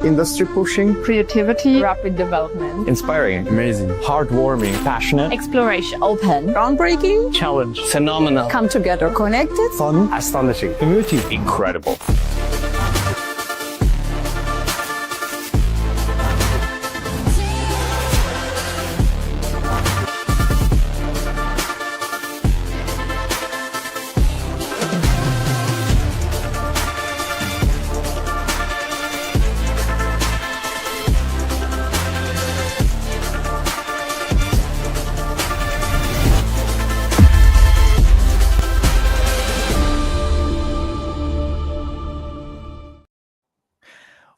Industry pushing. Creativity. Rapid development. Inspiring. Amazing. Heartwarming. Passionate. Exploration. Open. Groundbreaking. Challenge. Phenomenal. Come together. Connected. Fun. Astonishing. Emotive. Incredible.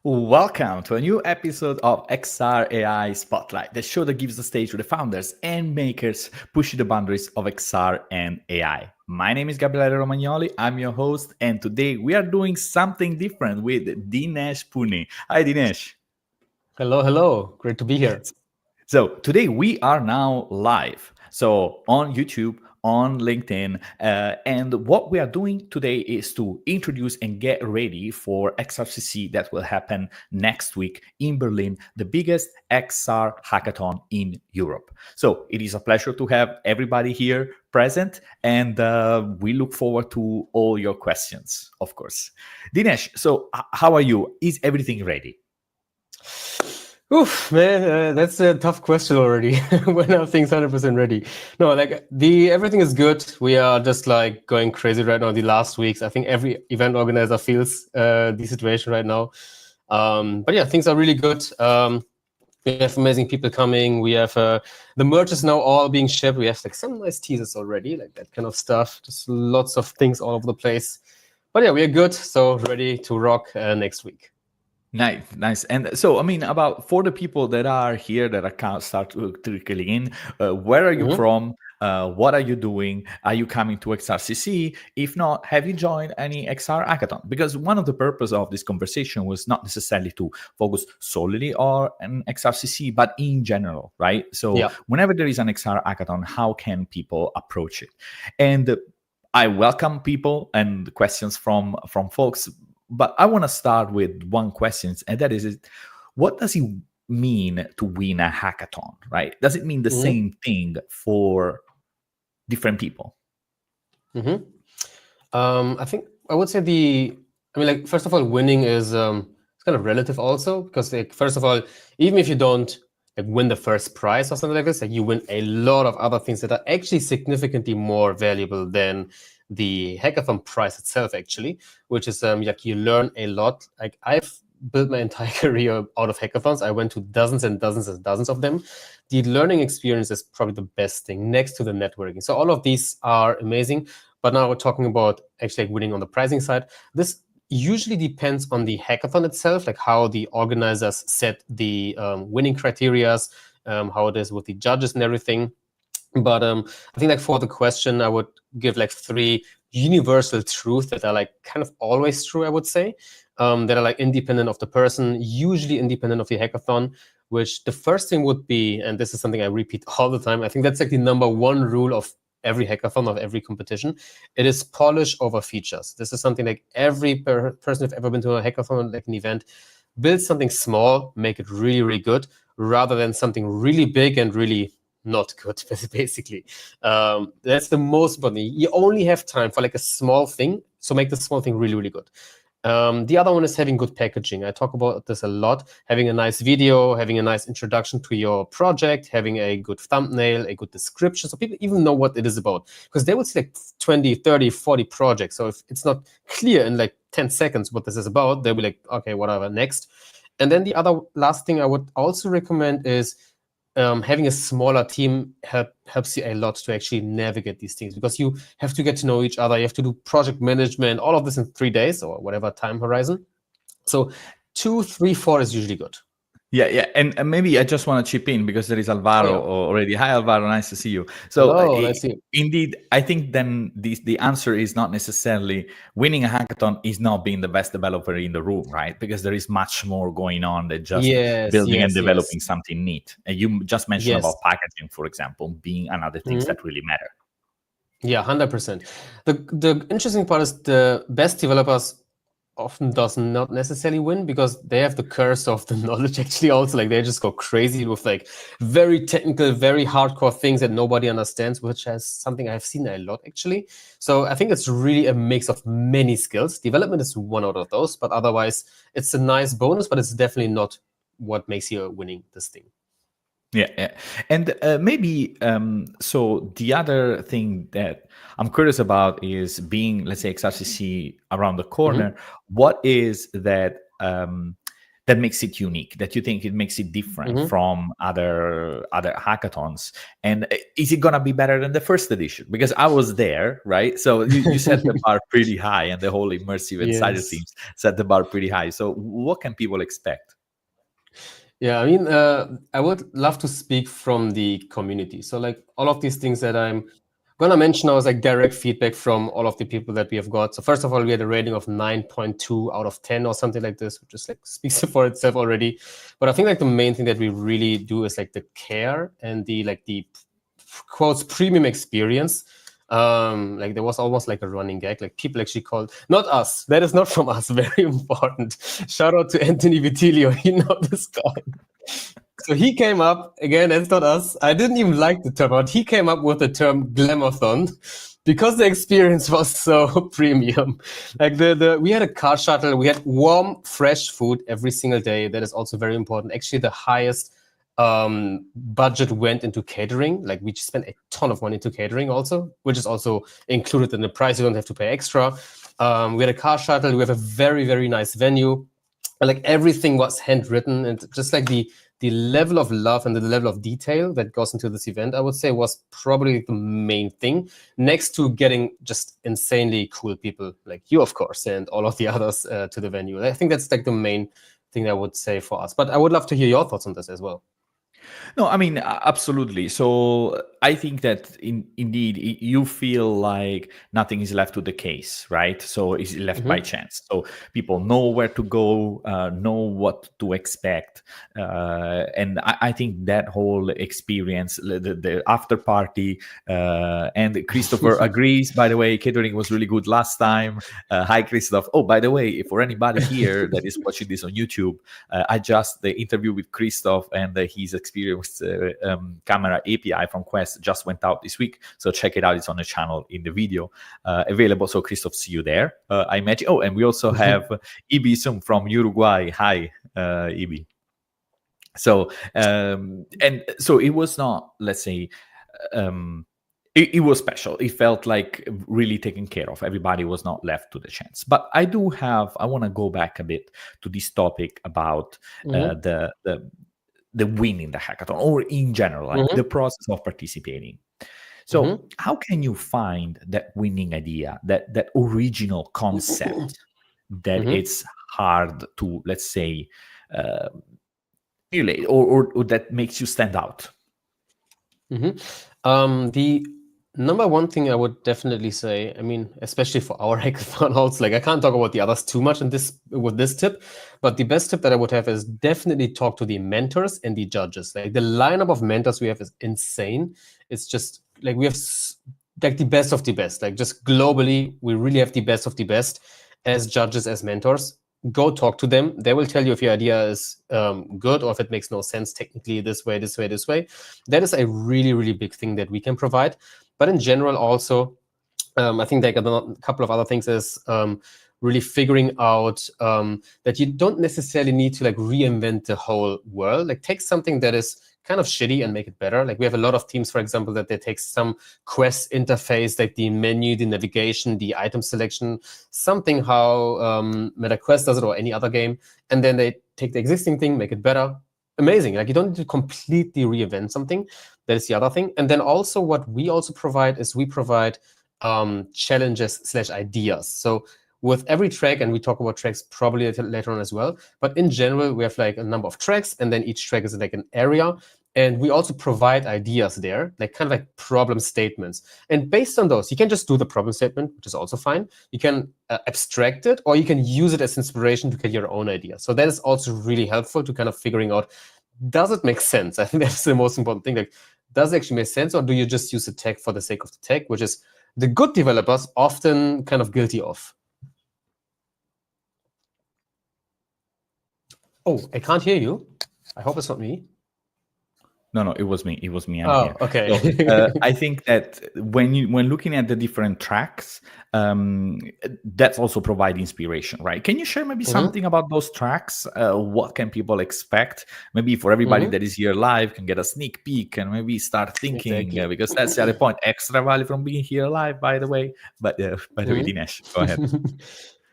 Welcome to a new episode of XR AI Spotlight, the show that gives the stage to the founders and makers pushing the boundaries of XR and AI. My name is Gabriele Romagnoli, I'm your host, and today we are doing something different with Dinesh Punni. Hi, Dinesh. Hello. Great to be here. So today we are now live. So on YouTube, on LinkedIn, and what we are doing today is to introduce and get ready for XRCC that will happen next week in Berlin, the biggest XR hackathon in Europe. So it is a pleasure to have everybody here present, and we look forward to all your questions, of course. Dinesh, so how are you? Is everything ready? Oof, man, that's a tough question already. When are things 100% ready? No, everything is good. We are just going crazy right now. The last weeks, I think every event organizer feels the situation right now. But yeah, things are really good. We have amazing people coming. We have the merch is now all being shipped. We have some nice teasers already, that kind of stuff. Just lots of things all over the place. But yeah, we are good. So ready to rock next week. Nice. And so, about for the people that are here that are start trickling in, where are you from? What are you doing? Are you coming to XRCC? If not, have you joined any XR Hackathon? Because one of the purpose of this conversation was not necessarily to focus solely on an XRCC, but in general, right? So whenever there is an XR Hackathon, how can people approach it? And I welcome people and questions from folks. But I want to start with one question, and that is, what does it mean to win a hackathon, right? Does it mean the same thing for different people? I think I would say first of all, winning is it's kind of relative also, because first of all, even if you don't win the first prize or something like this, you win a lot of other things that are actually significantly more valuable than the hackathon prize itself, actually, which is you learn a lot. I've built my entire career out of hackathons. I went to dozens and dozens and dozens of them. The learning experience is probably the best thing next to the networking. So all of these are amazing. But now we're talking about actually winning on the pricing side. This usually depends on the hackathon itself, how the organizers set the winning criteria, how it is with the judges and everything. But I think for the question, I would give 3 universal truths that are kind of always true, I would say, that are independent of the person, usually independent of the hackathon, which the first thing would be, and this is something I repeat all the time, I think that's the number one rule of every hackathon, of every competition. It is polish over features. This is something every person who's ever been to a hackathon, an event, build something small, make it really, really good, rather than something really big and really not good, basically. That's the most important. You only have time for a small thing, so make the small thing really, really good. The other one is having good packaging. I talk about this a lot. Having a nice video, having a nice introduction to your project, having a good thumbnail, a good description, so people even know what it is about. Because they would see 20, 30, 40 projects. So if it's not clear in 10 seconds what this is about, they'll be okay, whatever, next. And then the other last thing I would also recommend is having a smaller team helps you a lot to actually navigate these things, because you have to get to know each other. You have to do project management, all of this in 3 days or whatever time horizon. So 2, 3, 4 is usually good. Yeah. And maybe I just want to chip in because there is Alvaro already. Hi, Alvaro. Nice to see you. So nice to see you. Indeed, I think then the answer is not necessarily winning a hackathon is not being the best developer in the room, right? Because there is much more going on than just building and developing something neat. And you just mentioned about packaging, for example, being another things that really matter. Yeah, 100%. The interesting part is the best developers often does not necessarily win because they have the curse of the knowledge actually also. Like they just go crazy with like very technical, very hardcore things that nobody understands, which is something I've seen a lot actually. So I think it's really a mix of many skills. Development is one out of those, but otherwise it's a nice bonus, but it's definitely not what makes you winning this thing. Yeah. And maybe, so the other thing that I'm curious about is being, let's say, XRCC around the corner. What is that that makes it unique, that you think it makes it different from other hackathons? And is it going to be better than the first edition? Because I was there, right? So you set the bar pretty high, and the whole Immersive Insider teams set the bar pretty high. So what can people expect? Yeah, I mean, I would love to speak from the community. So like all of these things that I'm going to mention now is like direct feedback from all of the people that we have got. So first of all, we had a rating of 9.2 out of 10 or something like this, which just like speaks for itself already. But I think like the main thing that we really do is like the care and the quotes premium experience. Like there was almost like a running gag, like people actually called, not us, that is not from us, very important. Shout out to Anthony Vitilio, he knows this guy. So he came up, again, that's not us. I didn't even like the term, but he came up with the term glamathon because the experience was so premium. Like we had a car shuttle, we had warm, fresh food every single day. That is also very important. Actually, the highest budget went into catering. Like we spent a ton of money into catering also, which is also included in the price. You don't have to pay extra. We had a car shuttle. We have a very, very nice venue. And like everything was handwritten, and just like the level of love and the level of detail that goes into this event, I would say was probably the main thing, next to getting just insanely cool people like you, of course, and all of the others to the venue. I think that's like the main thing I would say for us. But I would love to hear your thoughts on this as well. No, I mean, absolutely. So I think that indeed you feel like nothing is left to the case, right? So it's left by chance. So people know where to go, know what to expect. And I think that whole experience, the after party, and Christopher agrees, by the way, catering was really good last time. Hi, Christoph. Oh, by the way, for anybody here that is watching this on YouTube, I just the interview with Christoph and his experience camera API from Quest just went out this week, so check it out. It's on the channel in the video available. So Christoph, see you there, I imagine. Oh, and we also have Ibi Sum from Uruguay. Hi, Ibi. So and so it was not, let's say, it was special. It felt like really taken care of. Everybody was not left to the chance. But I want to go back a bit to this topic about the win in the hackathon, or in general, like the process of participating. So how can you find that winning idea, that original concept that it's hard to, let's say, relate, or that makes you stand out? The number one thing I would definitely say, I mean, especially for our hackathon also, like I can't talk about the others too much with this tip, but the best tip that I would have is definitely talk to the mentors and the judges. Like the lineup of mentors we have is insane. It's just like we have like the best of the best. Like just globally, we really have the best of the best as judges, as mentors. Go talk to them. They will tell you if your idea is good or if it makes no sense technically, this way, this way, this way. That is a really, really big thing that we can provide. But in general, also, I think like a couple of other things is really figuring out that you don't necessarily need to like reinvent the whole world. Like take something that is kind of shitty and make it better. Like we have a lot of teams, for example, that they take some Quest interface, like the menu, the navigation, the item selection, something how MetaQuest does it or any other game, and then they take the existing thing, make it better. Amazing. Like you don't need to completely reinvent something. That is the other thing. And then also what we also provide is we provide challenges/ideas. So with every track, and we talk about tracks probably later on as well, but in general, we have like a number of tracks, and then each track is like an area. And we also provide ideas there, like kind of like problem statements. And based on those, you can just do the problem statement, which is also fine. You can abstract it, or you can use it as inspiration to get your own idea. So that is also really helpful to kind of figuring out, does it make sense? I think that's the most important thing. Like, does it actually make sense, or do you just use the tech for the sake of the tech, which is the good developers often kind of guilty of? Oh, I can't hear you. I hope it's not me. No, it was me. It was me. I'm Oh, here. okay. So, I think that when looking at the different tracks, that's also provide inspiration, right? Can you share maybe something about those tracks? What can people expect? Maybe for everybody that is here live can get a sneak peek and maybe start thinking, because that's the other point. Extra value from being here live, by the way. But by the way, Dinesh, go ahead.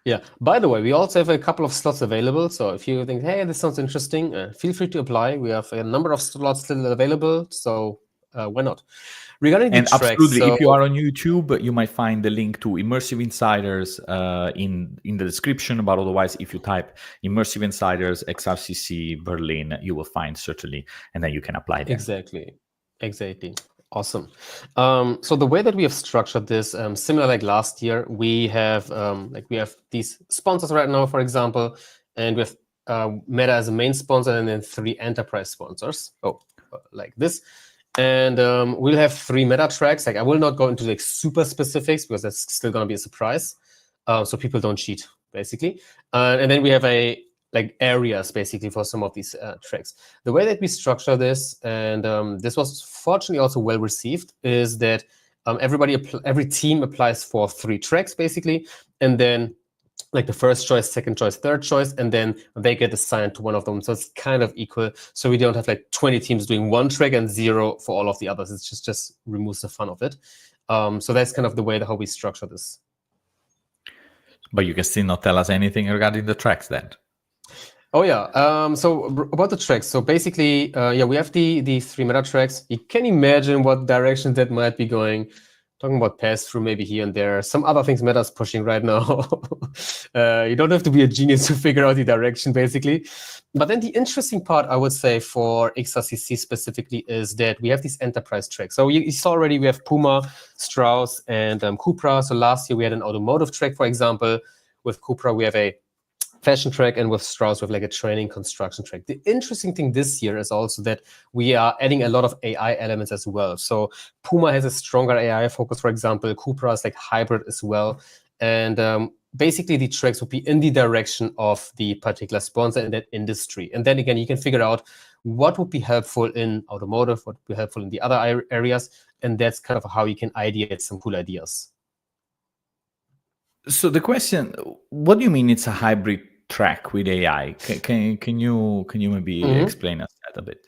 Yeah. By the way, we also have a couple of slots available. So if you think, hey, this sounds interesting, feel free to apply. We have a number of slots still available. So why not? Regarding the tracks, absolutely, if you are on YouTube, you might find the link to Immersive Insiders in the description. But otherwise, if you type Immersive Insiders XRCC Berlin, you will find certainly, and then you can apply there. Exactly. Awesome. So the way that we have structured this, similar like last year, we have these sponsors right now, for example, and we have Meta as a main sponsor and then 3 enterprise sponsors. Like this. And we'll have 3 meta tracks. Like I will not go into like super specifics because that's still going to be a surprise. So people don't cheat, basically. And then we have areas basically for some of these tracks. The way that we structure this, and this was fortunately also well received, is that every team applies for 3 tracks basically, and then like the first choice, second choice, third choice, and then they get assigned to one of them. So it's kind of equal. So we don't have like 20 teams doing 1 track and 0 for all of the others. It's just removes the fun of it. So that's kind of the way how we structure this. But you can still not tell us anything regarding the tracks then. Oh yeah. So about the tracks. So basically, we have the 3 meta tracks. You can imagine what direction that might be going. Talking about pass-through maybe here and there. Some other things Meta's pushing right now. You don't have to be a genius to figure out the direction, basically. But then the interesting part, I would say, for XRCC specifically is that we have these enterprise tracks. So you saw already we have Puma, Strauss, and Cupra. So last year we had an automotive track, for example. With Cupra, we have a fashion track, and with Strauss, we have like a training construction track. The interesting thing this year is also that we are adding a lot of AI elements as well. So Puma has a stronger AI focus, for example. Cupra is like hybrid as well. And basically the tracks will be in the direction of the particular sponsor in that industry. And then again, you can figure out what would be helpful in automotive, what would be helpful in the other areas. And that's kind of how you can ideate some cool ideas. So the question, what do you mean it's a hybrid track with AI? Can you maybe explain us that a bit?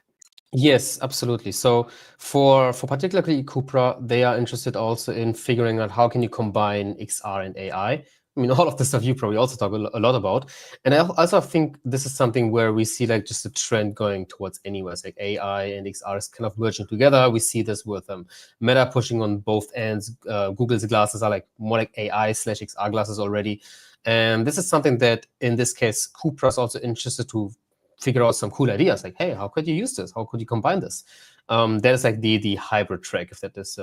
Yes, absolutely. So for particularly Cupra, they are interested also in figuring out how can you combine XR and AI. I mean, all of the stuff you probably also talk a lot about. And I also think this is something where we see like just a trend going towards anywhere. It's like AI and XR is kind of merging together. We see this with Meta pushing on both ends. Google's glasses are like more like AI/XR glasses already. And this is something that, in this case, Cupra is also interested to figure out some cool ideas. Like, hey, how could you use this? How could you combine this? That is like the hybrid track, if that is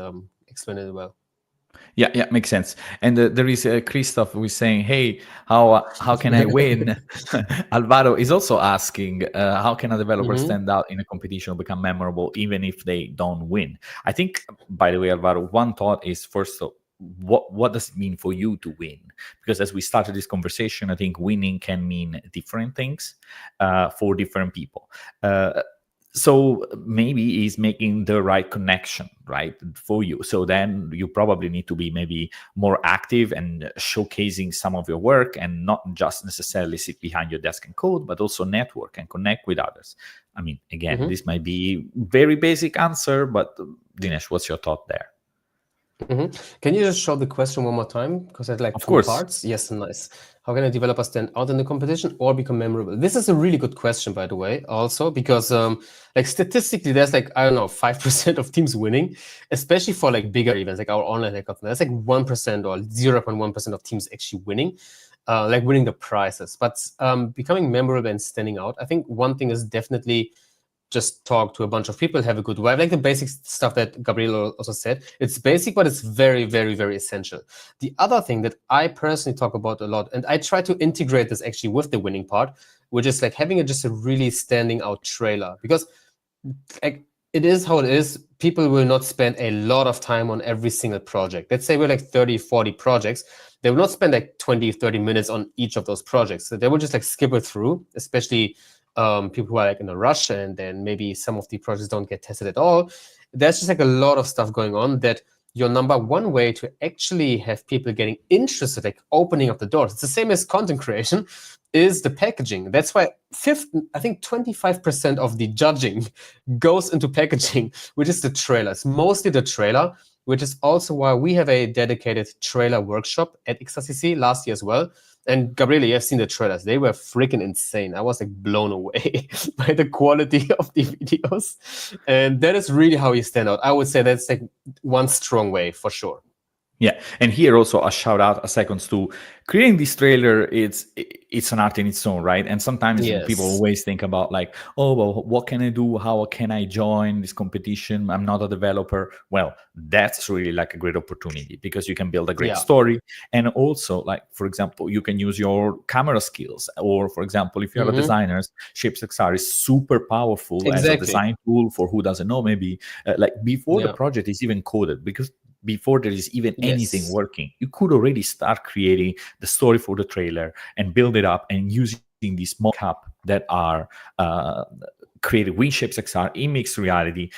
explained it well. Yeah, makes sense. And there is Christoph who is saying, hey, how can I win? Alvaro is also asking, how can a developer stand out in a competition or become memorable even if they don't win? I think, by the way, Alvaro, one thought is, first of all, what does it mean for you to win? Because as we started this conversation, I think winning can mean different things for different people. So maybe he's making the right connection, right, for you. So then you probably need to be maybe more active and showcasing some of your work, and not just necessarily sit behind your desk and code, but also network and connect with others. I mean, again, this might be very basic answer, but Dinesh, what's your thought there? Can you just show the question one more time? Because I had like two parts. Yes, nice. How can a developer stand out in the competition or become memorable? This is a really good question, by the way, also, because like statistically, there's like, I don't know, 5% of teams winning, especially for like bigger events, like our online hackathon. That's like 1% or 0.1% of teams actually winning, like winning the prizes. But becoming memorable and standing out, I think one thing is definitely just talk to a bunch of people, have a good vibe, like the basic stuff that Gabriele also said. It's basic, but it's very, very, very essential. The other thing that I personally talk about a lot, and I try to integrate this actually with the winning part, which is like having just a really standing out trailer. Because like it is how it is. People will not spend a lot of time on every single project. Let's say we're like 30, 40 projects. They will not spend like 20, 30 minutes on each of those projects. So they will just like skip it through, especially people who are like in a rush, and then maybe some of the projects don't get tested at all. There's just like a lot of stuff going on that your number one way to actually have people getting interested, like opening up the doors. It's the same as content creation, is the packaging. That's why I think 25% of the judging goes into packaging, which is the trailer. It's mostly the trailer, which is also why we have a dedicated trailer workshop at XRCC last year as well. And Gabriele, you have seen the trailers. They were freaking insane. I was like blown away by the quality of the videos. And that is really how you stand out. I would say that's like one strong way for sure. Yeah, and here also a shout out, a seconds to creating this trailer. It's an art in its own, right? And sometimes people always think about like, oh, well, what can I do? How can I join this competition? I'm not a developer. Well, that's really like a great opportunity because you can build a great story, and also like, for example, you can use your camera skills, or for example, if you're a designer, Shapes XR is super powerful as a design tool for who doesn't know. Maybe like before the project is even coded, because before there is even anything working, you could already start creating the story for the trailer and build it up and using these mock-up that are created with Shapes XR in mixed reality.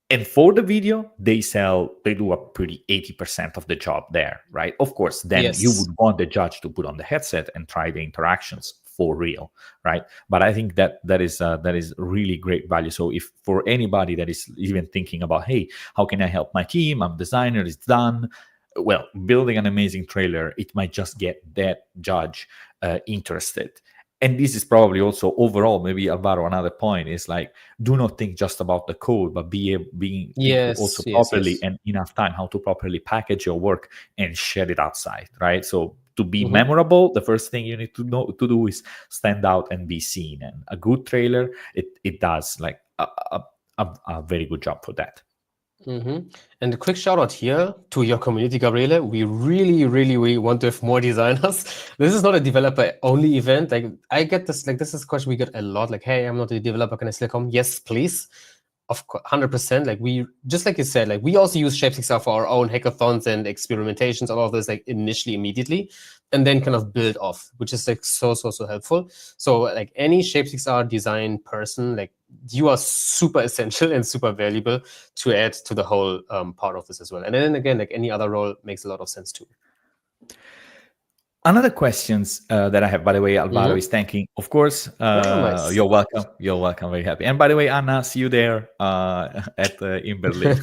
And for the video, they do a pretty 80% of the job there, right? Of course, then you would want the judge to put on the headset and try the interactions for real, right? But I think that is really great value. So if for anybody that is even thinking about, hey, how can I help my team? I'm a designer, it's done. Well, building an amazing trailer, it might just get that judge interested. And this is probably also overall, maybe Alvaro, another point is like, do not think just about the code, but being also properly and enough time how to properly package your work and share it outside, right? So to be memorable, the first thing you need to do is stand out and be seen. And a good trailer, it does like a very good job for that. And a quick shout out here to your community, Gabriele. We really want to have more designers. This is not a developer only event. Like I get this, like this is a question we get a lot. Like, hey, I'm not a developer, can I still come? Yes, please. Of course, 100%. Like we, just like you said, like we also use Shapes XR for our own hackathons and experimentations, all of this, like initially, immediately, and then kind of build off, which is like so helpful. So like any Shapes XR design person, like you are super essential and super valuable to add to the whole part of this as well. And then again, like any other role makes a lot of sense too. Another questions that I have, by the way, Alvaro is thanking. Of course, nice. You're welcome. You're welcome. Very happy. And by the way, Anna, see you there in Berlin.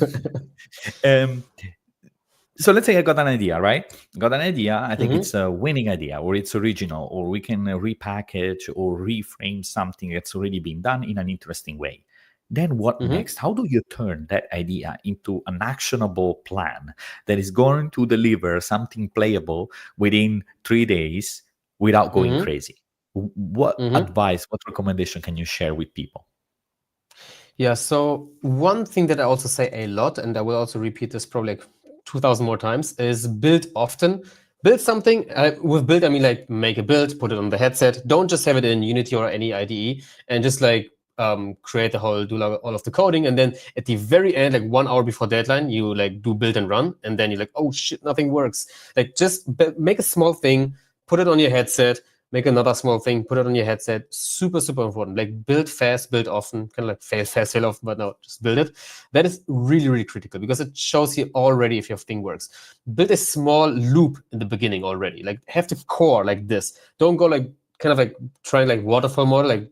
So let's say I got an idea, right? Got an idea. I think it's a winning idea, or it's original, or we can repackage or reframe something that's already been done in an interesting way. Then what next? How do you turn that idea into an actionable plan that is going to deliver something playable within 3 days without going crazy? What advice, what recommendation can you share with people? Yeah, so one thing that I also say a lot, and I will also repeat this probably like 2,000 more times, is build often. Build something. With build, I mean like make a build, put it on the headset. Don't just have it in Unity or any IDE and just like create the whole, do all of the coding, and then at the very end, like 1 hour before deadline, you like do build and run, and then you're like, oh shit, nothing works. Like just make a small thing, put it on your headset, make another small thing, put it on your headset. Super important. Like build fast, build often, kind of like fail fast, fail often, but no, just build it. That is really critical because it shows you already if your thing works. Build a small loop in the beginning already. Like have the core like this. Don't go like kind of like trying like waterfall model, like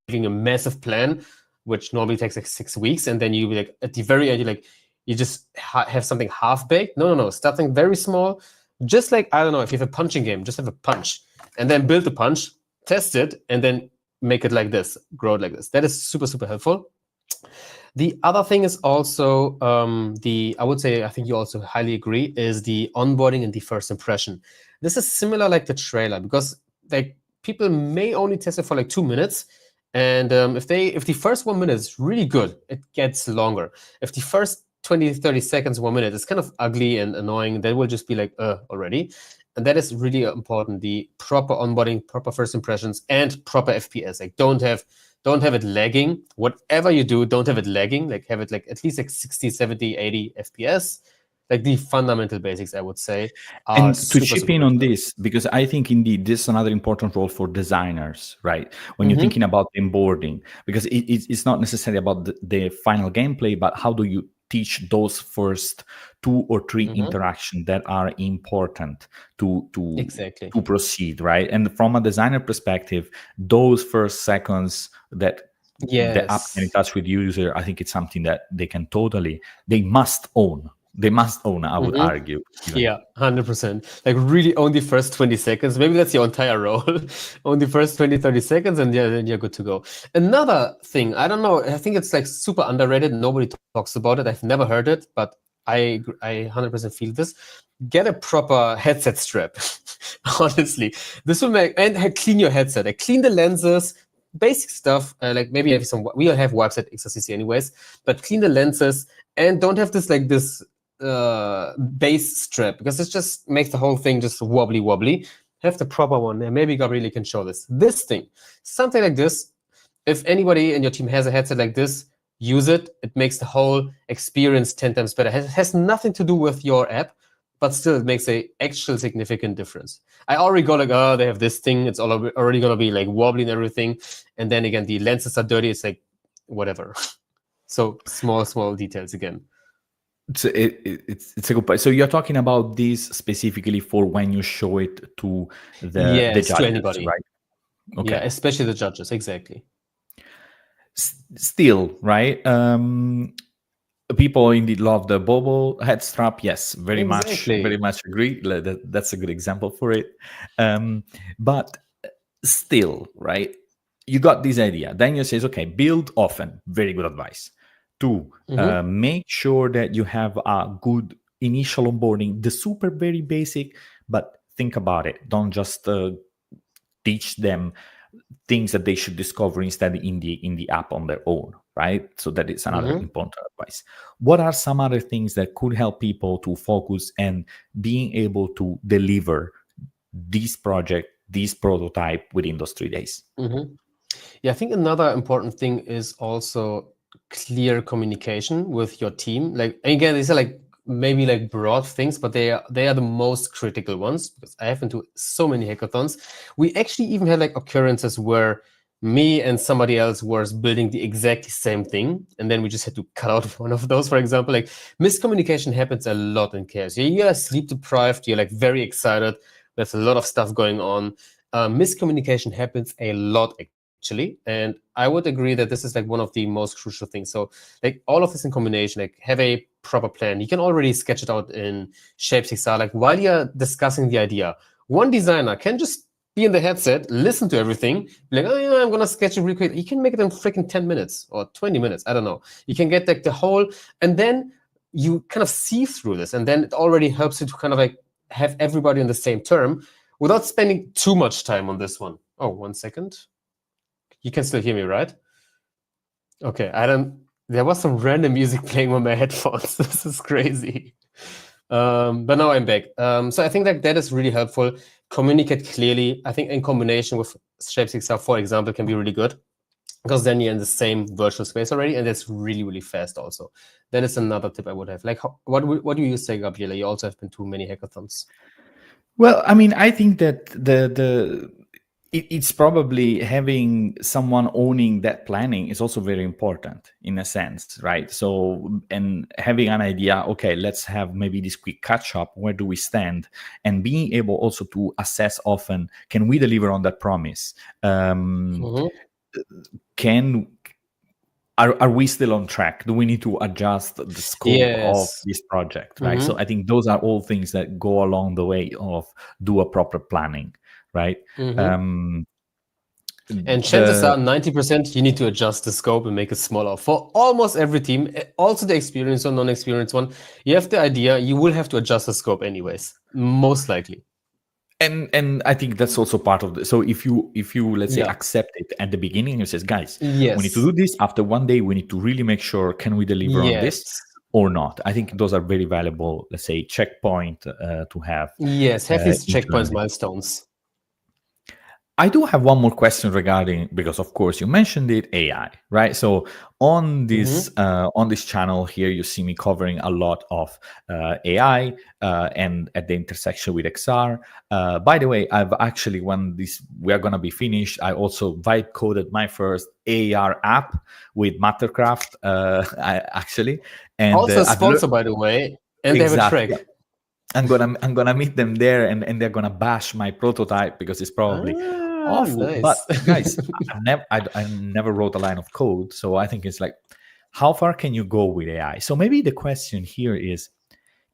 having a massive plan, which normally takes like 6 weeks, and then you like at the very end, you just have something half baked. No, starting very small. Just like, I don't know, if you have a punching game, just have a punch, and then build the punch, test it, and then make it like this, grow it like this. That is super helpful. The other thing is also I would say, I think you also highly agree, is the onboarding and the first impression. This is similar like the trailer, because like people may only test it for like 2 minutes. And if the first 1 minute is really good, it gets longer. If the first 20, 30 seconds, 1 minute is kind of ugly and annoying, that will just be like, already. And that is really important. The proper onboarding, proper first impressions, and proper FPS. Like don't have it lagging. Whatever you do, don't have it lagging. Like have it like at least like 60, 70, 80 FPS. like the fundamental basics, I would say, are And to super, chip super in on critical. this, because I think indeed this is another important role for designers, right? When you're thinking about onboarding, because it's not necessarily about the final gameplay, but how do you teach those first 2 or 3 interactions that are important to Exactly. to proceed, right? And from a designer perspective, those first seconds that the app can in Yes. touch with user, I think it's something that they must own. They must own, I would argue. Even. Yeah, 100%. Like really own the first 20 seconds. Maybe that's your entire role. Own the first 20, 30 seconds and then you're good to go. Another thing, I don't know, I think it's like super underrated. Nobody talks about it. I've never heard it, but I 100% feel this. Get a proper headset strap. Honestly, this will make, and clean your headset. Like clean the lenses, basic stuff. Like maybe have some, we all have wipes at XRCC anyways, but clean the lenses and don't have this like this base strap, because it just makes the whole thing just wobbly. Have the proper one, and maybe Gabriele can show this thing, something like this. If anybody in your team has a headset like this, use it. It makes the whole experience 10 times better. It has nothing to do with your app, but still it makes a actual significant difference. I already got like, oh, they have this thing, it's already gonna be like wobbly and everything, and then again the lenses are dirty. It's like whatever. So small details again. It's a good point. So you're talking about this specifically for when you show it to the judges, to anybody, right? Okay. Yeah, especially the judges, exactly. Still, right? People indeed love the bobble head strap. Yes, very much agree. That's a good example for it. But still, right? You got this idea. Then you says, okay, build often. Very good advice. 2, make sure that you have a good initial onboarding, the super very basic, but think about it. Don't just teach them things that they should discover instead in the app on their own, right? So that is another important advice. What are some other things that could help people to focus and being able to deliver this project, this prototype within those 3 days? Yeah, I think another important thing is also clear communication with your team. Like again, these are like maybe like broad things, but they are the most critical ones, because I have been to so many hackathons. We actually even had like occurrences where me and somebody else was building the exactly same thing, and then we just had to cut out one of those. For example, like miscommunication happens a lot in chaos. You're sleep deprived, you're like very excited, there's a lot of stuff going on. Miscommunication happens a lot actually, and I would agree that this is like one of the most crucial things. So like all of this in combination, like have a proper plan. You can already sketch it out in Shape6R. Like while you're discussing the idea, one designer can just be in the headset, listen to everything, be like, oh yeah, I'm gonna sketch it real quick. You can make it in freaking 10 minutes or 20 minutes. I don't know. You can get like the whole, and then you kind of see through this, and then it already helps you to kind of like have everybody on the same term without spending too much time on this one. Oh, 1 second. You can still hear me, right? Okay, there was some random music playing on my headphones. This is crazy. But now I'm back. So I think that is really helpful. Communicate clearly. I think in combination with Shape6R, for example, can be really good, because then you're in the same virtual space already, and that's really, really fast also. That is another tip I would have. Like, what do you say, Gabriele? You also have been to many hackathons. Well, I mean, I think that it's probably having someone owning that planning is also very important in a sense, right? So, and having an idea, okay, let's have maybe this quick catch up. Where do we stand? And being able also to assess often, can we deliver on that promise? Are we still on track? Do we need to adjust the scope of this project, right? So I think those are all things that go along the way of do a proper planning, right? And chances are 90% you need to adjust the scope and make it smaller for almost every team, also the experienced or non-experienced one. You have the idea, you will have to adjust the scope anyways, most likely. And I think that's also part of the, so if you let's say accept it at the beginning, you says, guys, we need to do this. After 1 day, we need to really make sure, can we deliver on this or not? I think those are very valuable, let's say, checkpoint to have. Yes, have these checkpoints, milestones. I do have one more question regarding, because of course you mentioned it, AI, right? So on this channel here, you see me covering a lot of AI and at the intersection with XR. By the way, I've actually, when we are gonna be finished, I also vibe coded my first AR app with Mattercraft, actually, and Also a I've sponsor, by the way, and they have a exactly. track. I'm gonna meet them there, and they're gonna bash my prototype because it's probably awful. Nice. But guys, I never wrote a line of code, so I think it's like, how far can you go with AI? So maybe the question here is,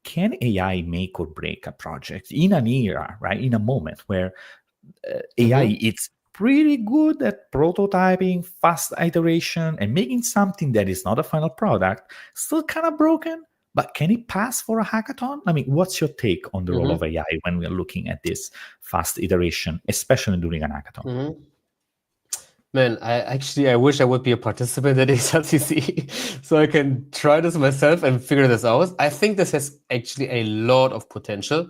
can AI make or break a project in an era, right? In a moment where AI it's pretty good at prototyping, fast iteration, and making something that is not a final product still kind of broken. But can it pass for a hackathon? I mean, what's your take on the role of AI when we are looking at this fast iteration, especially during an hackathon? Man, I wish I would be a participant at XRCC so I can try this myself and figure this out. I think this has actually a lot of potential.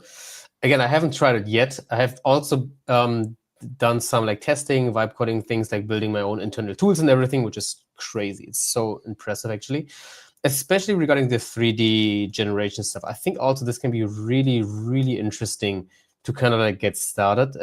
Again, I haven't tried it yet. I have also done some like testing, vibe coding things, like building my own internal tools and everything, which is crazy. It's so impressive, actually, especially regarding the 3D generation stuff. I think also this can be really, really interesting to kind of like get started.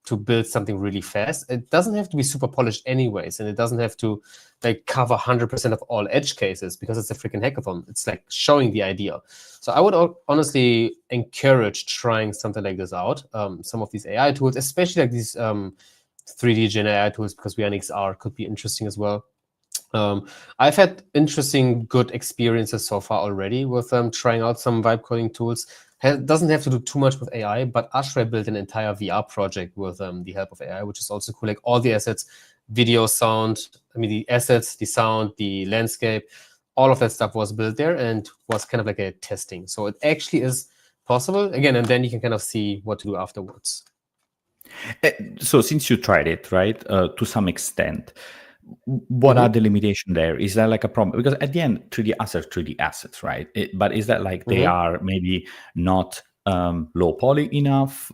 To build something really fast. It doesn't have to be super polished anyways, and it doesn't have to like cover 100% of all edge cases because it's a freaking hackathon. It's like showing the idea. So I would honestly encourage trying something like this out. Some of these AI tools, especially like these 3D Gen AI tools, because we are in XR, could be interesting as well. I've had interesting, good experiences so far already with trying out some vibe coding tools. Doesn't have to do too much with AI, but Ashray built an entire VR project with the help of AI, which is also cool. Like all the assets, video, sound, the assets, the sound, the landscape, all of that stuff was built there and was kind of like a testing. So it actually is possible, again, and then you can kind of see what to do afterwards. So since you tried it, right, to some extent, what are the limitations there? Is that like a problem? Because at the end, 3D assets, right? But is that like they are maybe not low poly enough?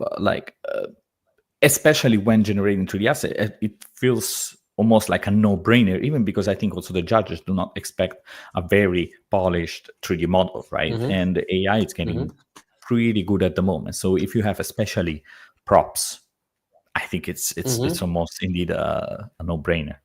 Especially when generating 3D assets, it feels almost like a no-brainer, even because I think also the judges do not expect a very polished 3D model, right? And the AI is getting pretty good at the moment. So if you have especially props, I think it's almost indeed a no-brainer.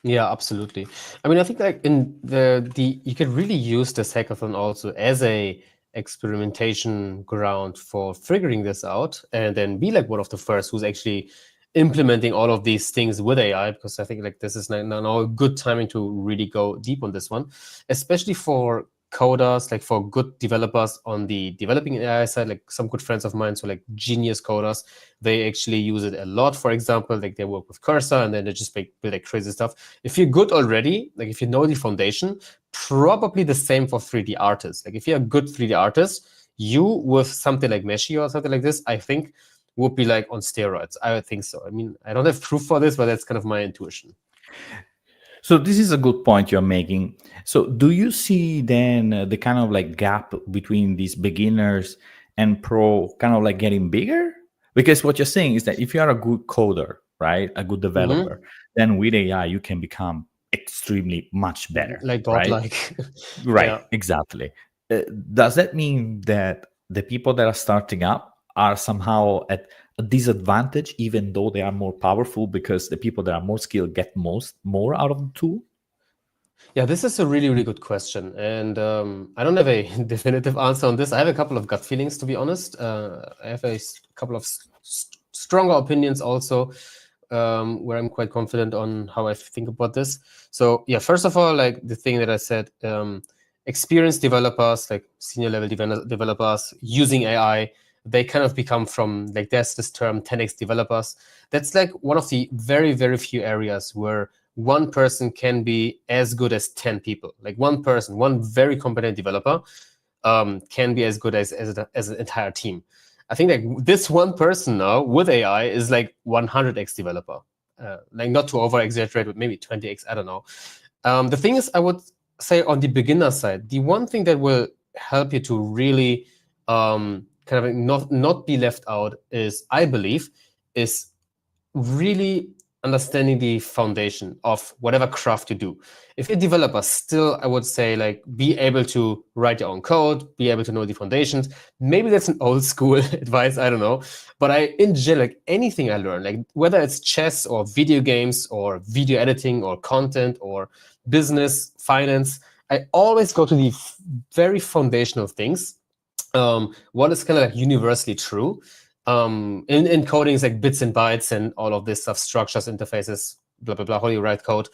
Yeah, absolutely. I think like in you can really use this hackathon also as a experimentation ground for figuring this out, and then be like one of the first who's actually implementing all of these things with AI, because I think like this is now a good timing to really go deep on this one, especially for coders, like for good developers on the developing AI side. Like some good friends of mine, so like genius coders, they actually use it a lot. For example, like they work with Cursor and then they just build like crazy stuff. If you're good already, like if you know the foundation, probably the same for 3D artists. Like if you're a good 3D artist, you with something like Meshi or something like this, I think would be like on steroids. I would think so. I don't have proof for this, but that's kind of my intuition. So this is a good point you're making. So do you see then the kind of like gap between these beginners and pro kind of like getting bigger? Because what you're saying is that if you are a good coder, right, a good developer, then with AI you can become extremely much better. Like right? Right, yeah. Exactly. Does that mean that the people that are starting up are somehow at a disadvantage, even though they are more powerful, because the people that are more skilled get more out of the tool? Yeah, this is a really, really good question. And I don't have a definitive answer on this. I have a couple of gut feelings, to be honest. I have a couple of stronger opinions also, where I'm quite confident on how I think about this. So yeah, first of all, like the thing that I said, experienced developers, like senior level developers using AI, they kind of become from, like there's this term 10x developers. That's like one of the very, very few areas where one person can be as good as 10 people. Like one person, one very competent developer can be as good as an entire team. I think like this one person now with AI is like 100x developer. Like not to over exaggerate, but maybe 20x, I don't know. The thing is, I would say on the beginner side, the one thing that will help you to really kind of not be left out is, I believe, is really understanding the foundation of whatever craft you do. If you're a developer, still, I would say, like, be able to write your own code, be able to know the foundations. Maybe that's an old school advice, I don't know. But in general, like anything I learn, like whether it's chess or video games or video editing or content or business, finance, I always go to the very foundational things. What is kind of like universally true. In coding, is like bits and bytes and all of this stuff, structures, interfaces, blah, blah, blah, how you write code.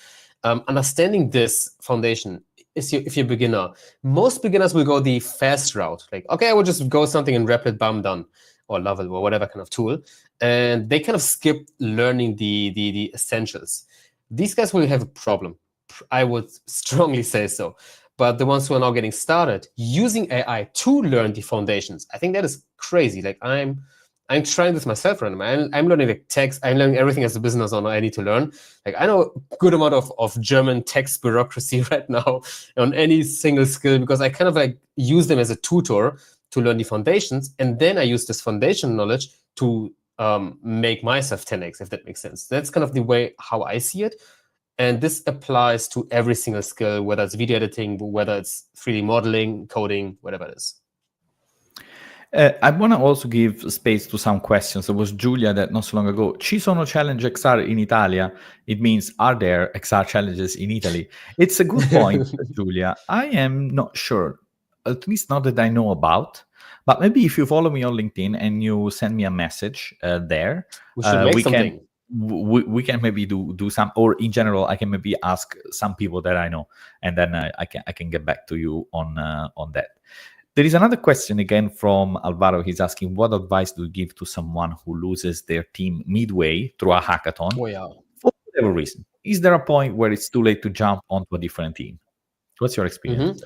Understanding this foundation, if you're a beginner, most beginners will go the fast route. Like, okay, I will just go something in Replit, bam, done, or Lovell, or whatever kind of tool. And they kind of skip learning the essentials. These guys will have a problem. I would strongly say so. But the ones who are now getting started, using AI to learn the foundations, I think that is crazy. Like, I'm trying this myself right now. I'm learning like text. I'm learning everything as a business owner I need to learn. Like, I know a good amount of German text bureaucracy right now on any single skill, because I kind of like use them as a tutor to learn the foundations. And then I use this foundation knowledge to make myself 10x, if that makes sense. That's kind of the way how I see it. And this applies to every single skill, whether it's video editing, whether it's 3D modeling, coding, whatever it is. I want to also give space to some questions. There was Julia that not so long ago, ci sono challenge XR in Italia? It means, are there XR challenges in Italy? It's a good point, Julia. I am not sure, at least not that I know about. But maybe if you follow me on LinkedIn and you send me a message there, we should make something. We can maybe do some, or in general, I can maybe ask some people that I know, and then I can get back to you on that. There is another question again from Alvaro. He's asking, what advice do you give to someone who loses their team midway through a hackathon for whatever reason? Is there a point where it's too late to jump onto a different team? What's your experience?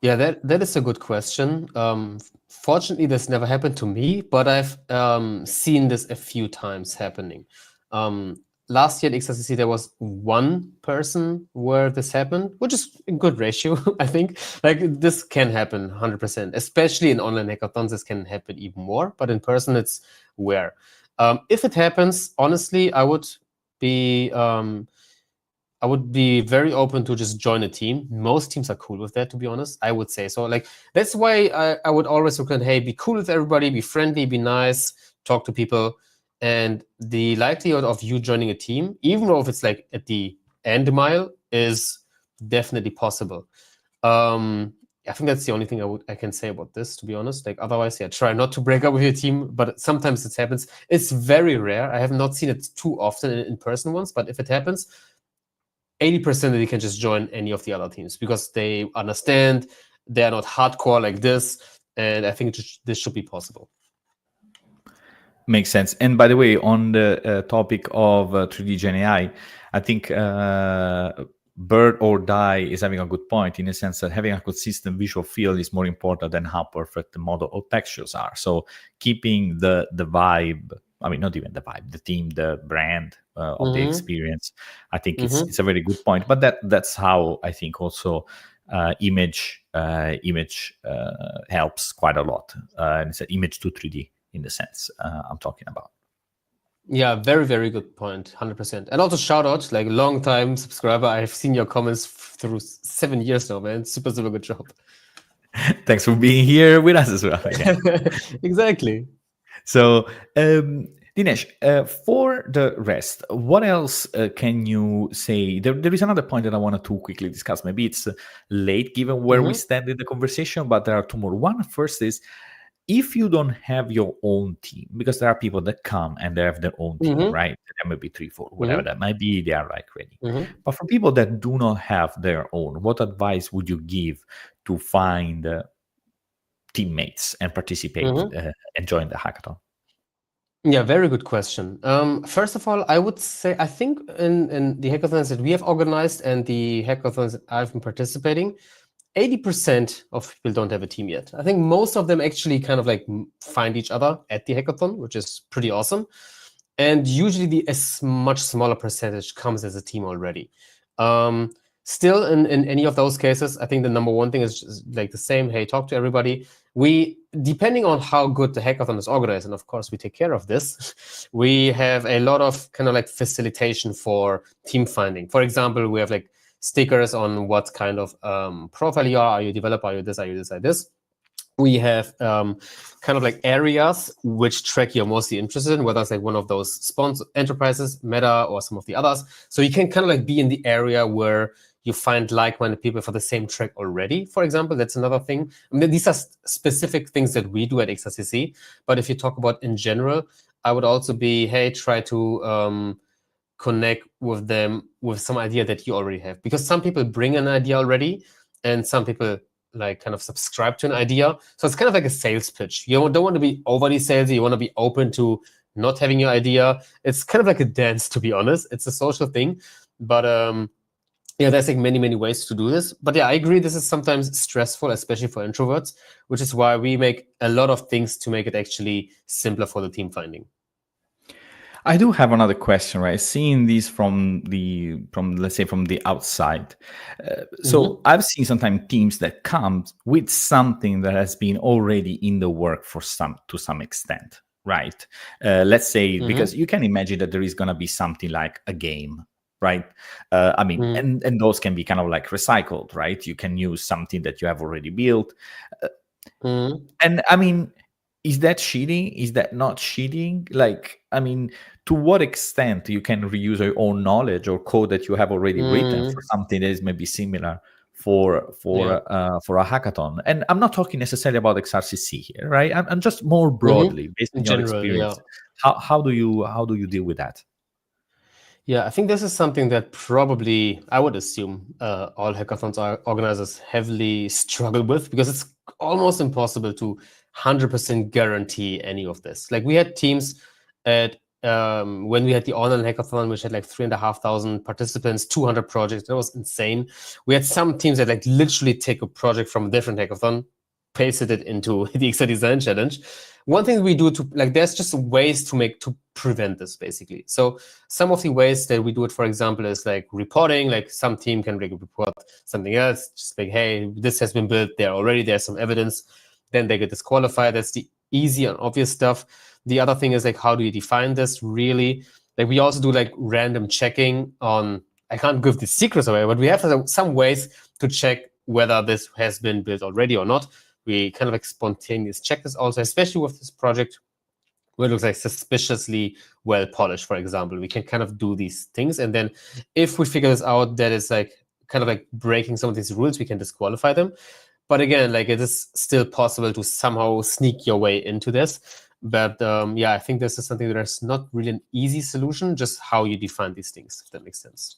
Yeah, that is a good question. Fortunately, this never happened to me, but I've seen this a few times happening. Last year at XRCC, there was one person where this happened, which is a good ratio, I think. Like, this can happen 100%, especially in online hackathons. This can happen even more, but in person, it's rare. If it happens, honestly, I would be very open to just join a team. Most teams are cool with that, to be honest. I would say so. Like, that's why I would always recommend, hey, be cool with everybody, be friendly, be nice, talk to people. And the likelihood of you joining a team, even though if it's like at the end mile, is definitely possible. I think that's the only thing I can say about this, to be honest. Like, otherwise, yeah, try not to break up with your team, but sometimes it happens. It's very rare. I have not seen it too often in person once, but if it happens, 80% that you can just join any of the other teams because they understand, they are not hardcore like this, and I think this should be possible. Makes sense. And by the way, on the topic of 3D Gen AI, I think Bird or Die is having a good point in the sense that having a consistent visual field is more important than how perfect the model or textures are. So keeping the vibe, I mean, not even the vibe, the theme, the brand of the experience, I think it's a very good point. But that's how I think also image helps quite a lot. And it's an image to 3D. In the sense I'm talking about. Yeah, very, very good point, 100%. And also shout out, like, long time subscriber. I've seen your comments through 7 years now, man. Super, super good job. Thanks for being here with us as well. Exactly. So, Dinesh, for the rest, what else can you say? There is another point that I wanted to quickly discuss. Maybe it's late given where we stand in the conversation, but there are two more. One first is, if you don't have your own team, because there are people that come and they have their own team, right? There may be 3, 4, whatever that might be, they are like ready. But for people that do not have their own, what advice would you give to find teammates and participate and join the hackathon? Yeah, very good question. First of all, I would say, I think in the hackathons that we have organized and the hackathons that I've been participating, 80% of people don't have a team yet. I think most of them actually kind of like find each other at the hackathon, which is pretty awesome. And usually a much smaller percentage comes as a team already. Still, in any of those cases, I think the number one thing is just like the same. Hey, talk to everybody. we, depending on how good the hackathon is organized, and of course we take care of this, we have a lot of kind of like facilitation for team finding. For example, we have like stickers on what kind of profile you are. Are you a developer? Are you this? Are you this? Are you this? We have kind of like areas which track you're mostly interested in, whether it's like one of those sponsor enterprises, Meta, or some of the others. So you can kind of like be in the area where you find like-minded people for the same track already, for example. That's another thing. I mean, these are specific things that we do at XRCC. But if you talk about in general, I would also be, hey, try to connect with them with some idea that you already have. Because some people bring an idea already, and some people like kind of subscribe to an idea. So it's kind of like a sales pitch. You don't want to be overly salesy. You want to be open to not having your idea. It's kind of like a dance, to be honest. It's a social thing. But yeah, there's like many ways to do this. But yeah, I agree this is sometimes stressful, especially for introverts, which is why we make a lot of things to make it actually simpler for the team finding. I do have another question, right? Seeing this from let's say from the outside. So I've seen sometimes teams that come with something that has been already in the work to some extent, right? Let's say, because you can imagine that there is going to be something like a game, right? I mean, and those can be kind of like recycled, right? You can use something that you have already built. And I mean, is that cheating? Is that not cheating? Like, I mean, to what extent you can reuse your own knowledge or code that you have already written for something that is maybe similar for a hackathon? And I'm not talking necessarily about XRCC here, right? I'm just more broadly based on your experience. How do you deal with that? Yeah, I think this is something that probably, I would assume, all hackathons organizers heavily struggle with, because it's almost impossible to 100% guarantee any of this. Like, we had teams at when we had the online hackathon, which had like 3,500 participants, 200 projects. That was insane. We had some teams that like literally take a project from a different hackathon, pasted it into the XR Design Challenge. One thing we do to, like, there's just ways to prevent this, basically. So some of the ways that we do it, for example, is like reporting. Like, some team can report something else, just like, hey, this has been built there already, there's some evidence. Then they get disqualified. That's the easy and obvious stuff. The other thing is like, how do you define this really? Like, we also do like random checking on, I can't give the secrets away, but we have some ways to check whether this has been built already or not. We kind of like spontaneous check this also, especially with this project where it looks like suspiciously well polished, for example. We can kind of do these things. And then if we figure this out, that is like kind of like breaking some of these rules, we can disqualify them. But again, like, it is still possible to somehow sneak your way into this. But yeah, I think this is something that is not really an easy solution, just how you define these things, if that makes sense.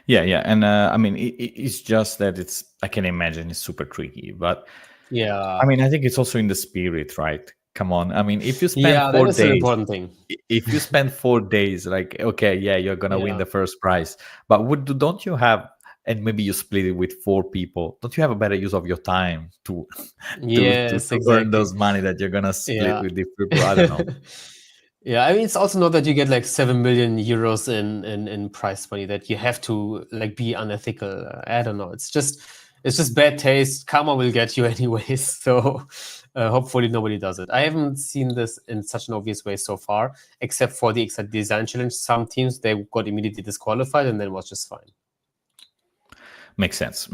Yeah. And I mean, it's just that I can imagine it's super tricky. But yeah, I mean, I think it's also in the spirit, right? Come on. I mean, if you spend 4 that is days, an important thing. If you spend 4 days, like, okay, yeah, you're going to win the first prize. But don't you have, and maybe you split it with 4 people, don't you have a better use of your time to earn those money that you're gonna split with the people? I don't know. Yeah, I mean, it's also not that you get like 7 million euros in prize money that you have to like be unethical. I don't know. It's just bad taste. Karma will get you anyways. So hopefully nobody does it. I haven't seen this in such an obvious way so far, except for the XR Design Challenge. Some teams, they got immediately disqualified, and then it was just fine. Makes sense.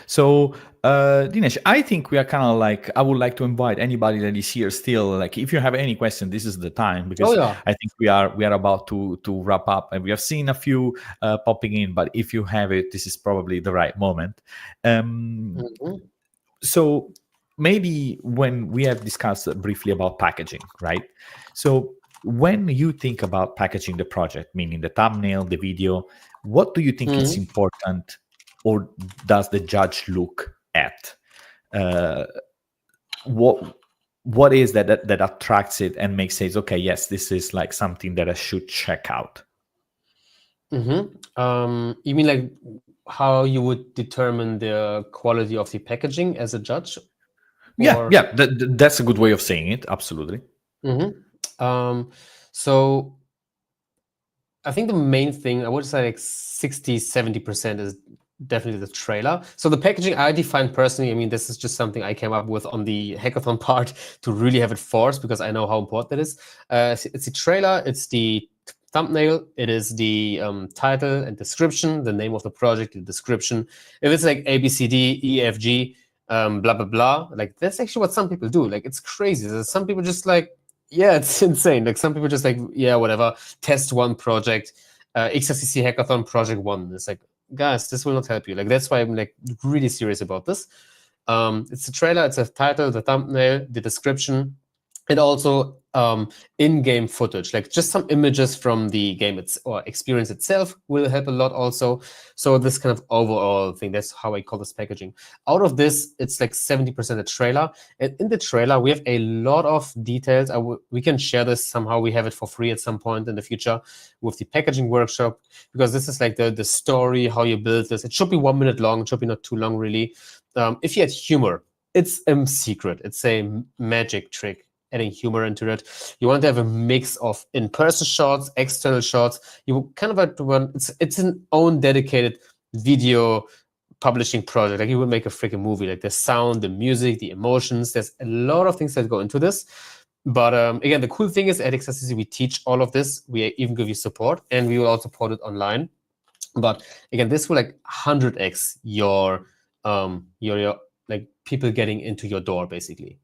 So, Dinesh, I think we are kind of like, I would like to invite anybody that is here still, like, if you have any question, this is the time, because I think we are about to wrap up, and we have seen a few popping in, but if you have it, this is probably the right moment. So maybe when we have discussed briefly about packaging, right? So when you think about packaging the project, meaning the thumbnail, the video, what do you think is important, or does the judge look at? What is that attracts it and makes it, okay, yes, this is like something that I should check out? You mean like how you would determine the quality of the packaging as a judge? Yeah, that's a good way of saying it. Absolutely. So I think the main thing, I would say like 60-70% is definitely the trailer. So the packaging I define personally, I mean, this is just something I came up with on the hackathon part to really have it forced because I know how important that is. It's the trailer, it's the thumbnail, it is the title and description, the name of the project, the description. If it's like ABCD, EFG, blah, blah, blah, like that's actually what some people do. Like it's crazy. There's some people just like, yeah, it's insane. Like some people just like, yeah, whatever, test one project, XRCC hackathon project 1. It's like, guys, this will not help you. Like that's why I'm like really serious about this. It's a trailer, it's a title, the thumbnail, the description, and also in-game footage, like just some images from the game or experience itself will help a lot also. So this kind of overall thing, that's how I call this packaging. Out of this, it's like 70% a trailer. And in the trailer, we have a lot of details. We can share this somehow. We have it for free at some point in the future with the packaging workshop, because this is like the story, how you build this. It should be 1 minute long. It should be not too long, really. If you had humor, it's a secret. It's a magic trick, adding humor into it. You want to have a mix of in-person shots, external shots. You kind of have to run, it's an own dedicated video publishing project. Like you would make a freaking movie, like the sound, the music, the emotions. There's a lot of things that go into this. But again, the cool thing is at XRCC, we teach all of this. We even give you support, and we will also put it online. But again, this will like 100x your like people getting into your door, basically.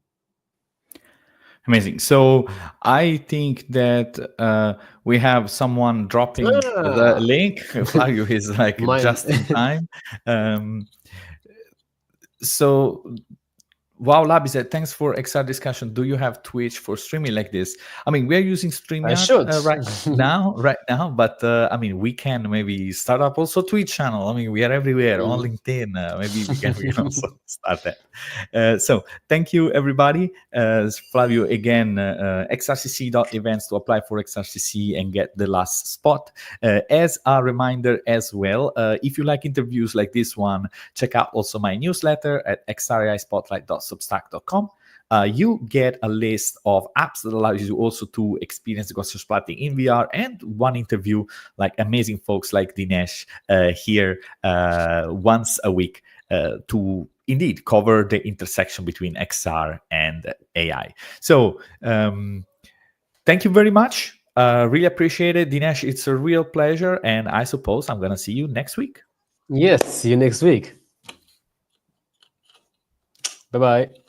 Amazing. So I think that we have someone dropping the link. Flavio is like just in time. So Wow Lab said, thanks for XR discussion. Do you have Twitch for streaming like this? I mean, we're using StreamYard right now, but I mean, we can maybe start up also Twitch channel. I mean, we are everywhere on LinkedIn. Maybe we can also start that. So thank you, everybody. Flavio, again, xrcc.events to apply for XRCC and get the last spot. As a reminder as well, if you like interviews like this one, check out also my newsletter at xraispotlight.substack.com. You get a list of apps that allows you also to experience the Ghost Splatting in VR, and one interview like amazing folks like Dinesh here once a week to indeed cover the intersection between XR and AI. So thank you very much. Really appreciate it. Dinesh, it's a real pleasure. And I suppose I'm going to see you next week. Yes, see you next week. Bye-bye.